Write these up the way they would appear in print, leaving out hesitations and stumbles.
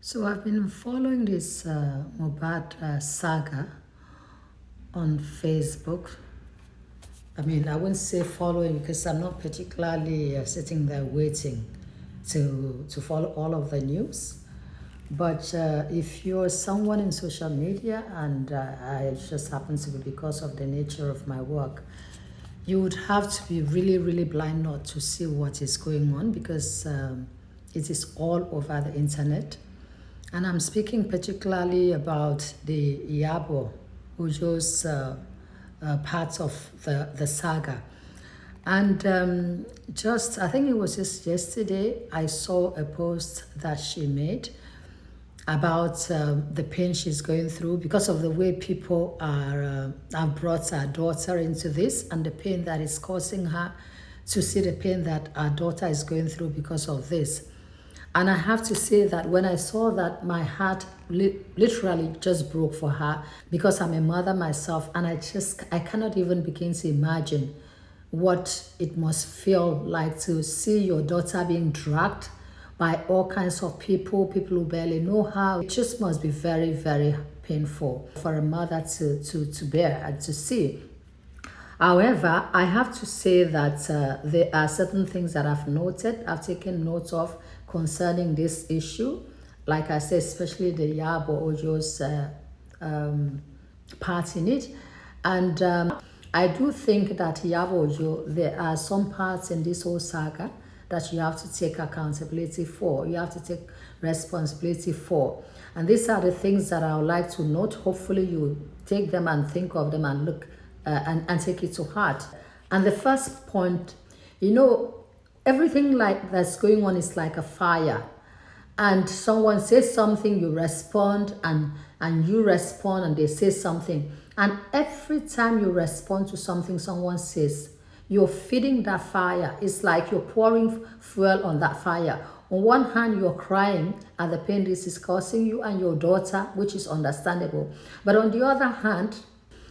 So I've been following this Mubad saga on Facebook. I mean, I wouldn't say following because I'm not particularly sitting there waiting to follow all of the news. But if you're someone in social media, and I just happen to be because of the nature of my work, you would have to be really, really blind not to see what is going on because it is all over the internet. And I'm speaking particularly about the Yabo Ujo's part of the saga. And I think it was just yesterday, I saw a post that she made about the pain she's going through because of the way people have brought her daughter into this and the pain that is causing her to see the pain that our daughter is going through because of this. And I have to say that when I saw that, my heart literally just broke for her because I'm a mother myself, and I cannot even begin to imagine what it must feel like to see your daughter being dragged by all kinds of people who barely know her. It just must be very, very painful for a mother to bear and to see. However, I have to say that there are certain things that I've taken note of concerning this issue. Like I said, especially the Yabo Ojo's part in it. And I do think that Yabo Ojo, there are some parts in this whole saga that you have to take accountability for. You have to take responsibility for. And these are the things that I would like to note. Hopefully you take them and think of them and look and take it to heart. And the first point, everything like that's going on is like a fire. And someone says something, you respond, and you respond, and they say something. And every time you respond to something someone says, you're feeding that fire. It's like you're pouring fuel on that fire. On one hand, you're crying at the pain this is causing you and your daughter, which is understandable. But on the other hand,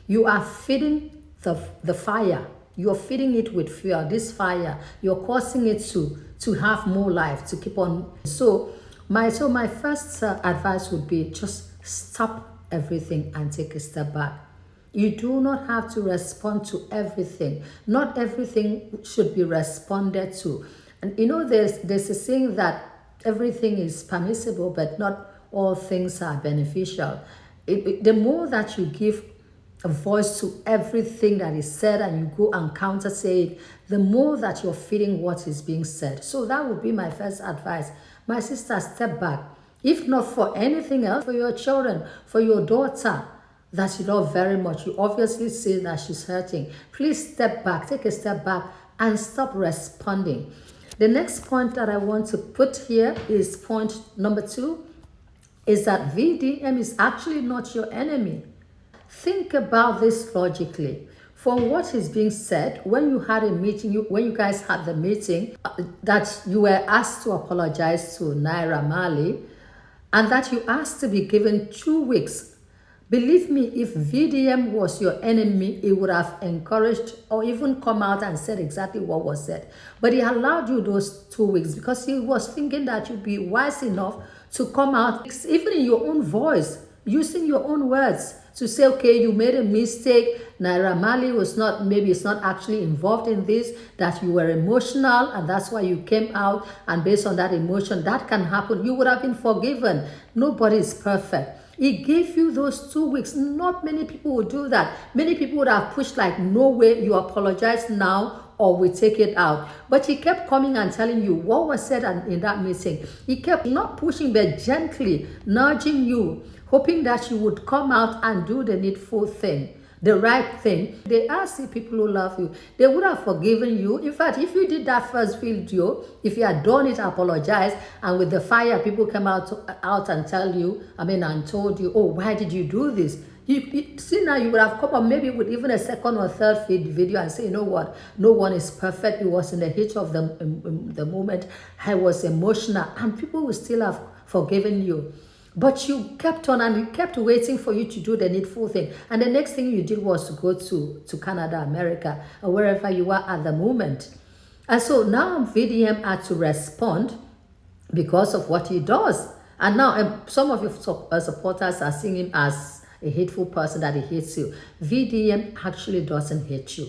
you are feeding the fire. You're feeding it with fuel. This fire, you're causing it to have more life, to keep on. So my first advice would be just stop everything and take a step back. You do not have to respond to everything. Not everything should be responded to. And there's a saying that everything is permissible, but not all things are beneficial. The more that you give a voice to everything that is said and you go and counter say it, the more that you're feeding what is being said. So that would be my first advice. My sister, step back. If not for anything else, for your children, for your daughter that you love very much, you obviously see that she's hurting. Please step back, take a step back and stop responding. The next point that I want to put here is point number 2, is that VDM is actually not your enemy. Think about this logically. From what is being said, when you had a meeting, when you guys had the meeting, that you were asked to apologize to Naira Marley, and that you asked to be given 2 weeks. Believe me, if VDM was your enemy, he would have encouraged or even come out and said exactly what was said. But he allowed you those 2 weeks because he was thinking that you'd be wise enough to come out, even in your own voice, using your own words, to say, okay, you made a mistake. Naira Marley maybe it's not actually involved in this, that you were emotional and that's why you came out, and based on that emotion, that can happen. You would have been forgiven. Nobody is perfect. He gave you those 2 weeks. Not many people would do that. Many people would have pushed like, no way, you apologize now or we take it out. But he kept coming and telling you what was said in that meeting. He kept not pushing, but gently nudging you, hoping that you would come out and do the needful thing, the right thing. They are still people who love you. They would have forgiven you. In fact, if you did that first video, if you had done it, apologize, and with the fire, people came out and and told you, oh, why did you do this? You see, now you would have come up maybe with even a second or third video and say, you know what, no one is perfect. It was in the heat of the moment. I was emotional, and people will still have forgiven you. But you kept on and you kept waiting for you to do the needful thing. And the next thing you did was to go to Canada, America, or wherever you are at the moment. And so now VDM had to respond because of what he does. And now some of your supporters are seeing him as a hateful person, that he hates you. VDM actually doesn't hate you.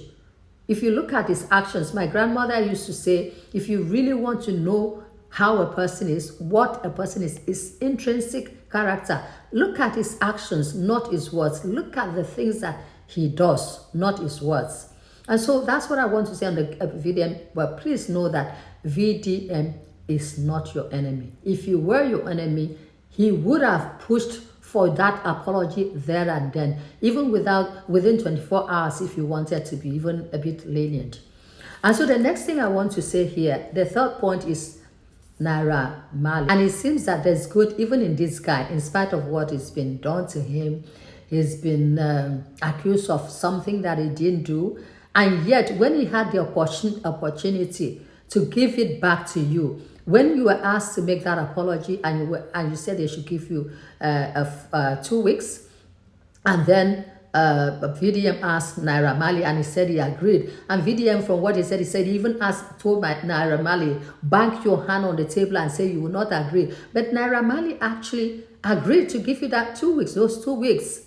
If you look at his actions, my grandmother used to say, if you really want to know how a person is, what a person is, his intrinsic character, look at his actions, not his words. Look at the things that he does, not his words. And so that's what I want to say on the VDM. But please know that VDM is not your enemy. If he were your enemy, he would have pushed for that apology there and then, even within 24 hours if you wanted to be even a bit lenient. And so the next thing I want to say here, the third point is Naira Marley. And it seems that there's good even in this guy, in spite of what has been done to him. He's been accused of something that he didn't do. And yet, when he had the opportunity to give it back to you, when you were asked to make that apology and you said they should give you 2 weeks, and then VDM asked Naira Marley and he said he agreed. And VDM, from what he said he even told Naira Marley, bank your hand on the table and say you will not agree. But Naira Marley actually agreed to give you that 2 weeks, those 2 weeks.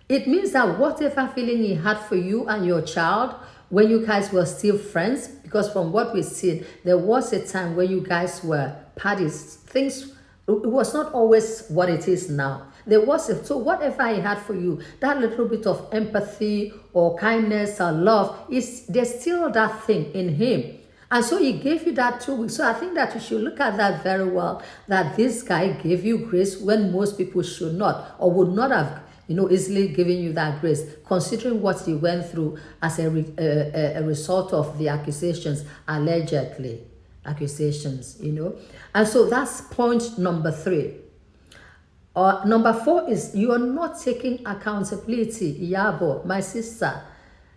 It means that whatever feeling he had for you and your child, when you guys were still friends, because from what we've seen, there was a time when you guys were parties. Things, it was not always what it is now. There was so whatever he had for you, that little bit of empathy or kindness or love, there's still that thing in him. And so he gave you that 2 weeks. So I think that you should look at that very well, that this guy gave you grace when most people should not, or would not have easily giving you that grace, considering what he went through as a result of the accusations, allegedly accusations, And so that's point number 3. Number 4 is you are not taking accountability. Yabo, my sister,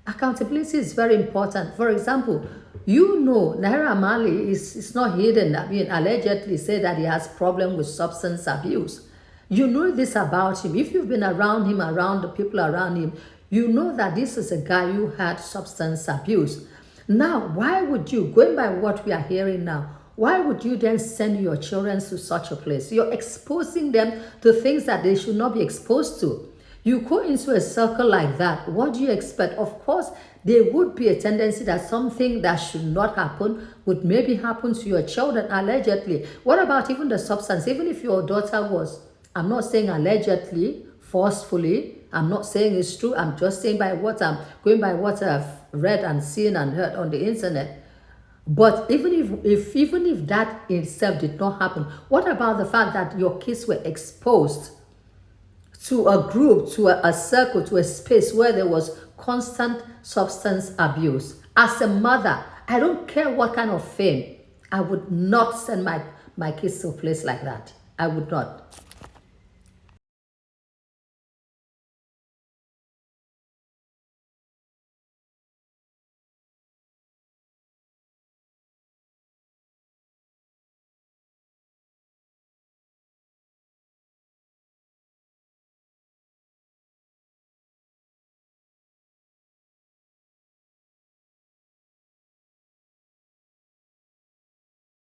accountability is very important. For example, Naira Marley is not hidden. I mean, allegedly said that he has problem with substance abuse. You know this about him. If you've been around him, around the people around him, you know that this is a guy who had substance abuse. Now, why would you, going by what we are hearing now, why would you then send your children to such a place? You're exposing them to things that they should not be exposed to. You go into a circle like that, what do you expect? Of course, there would be a tendency that something that should not happen would maybe happen to your children, allegedly. What about even the substance? Even if your daughter was, I'm not saying allegedly, forcefully, I'm not saying it's true, I'm just saying going by what I've read and seen and heard on the internet. But even if that itself did not happen, what about the fact that your kids were exposed to a group, to a circle, to a space where there was constant substance abuse? As a mother, I don't care what kind of fame, I would not send my kids to a place like that. I would not.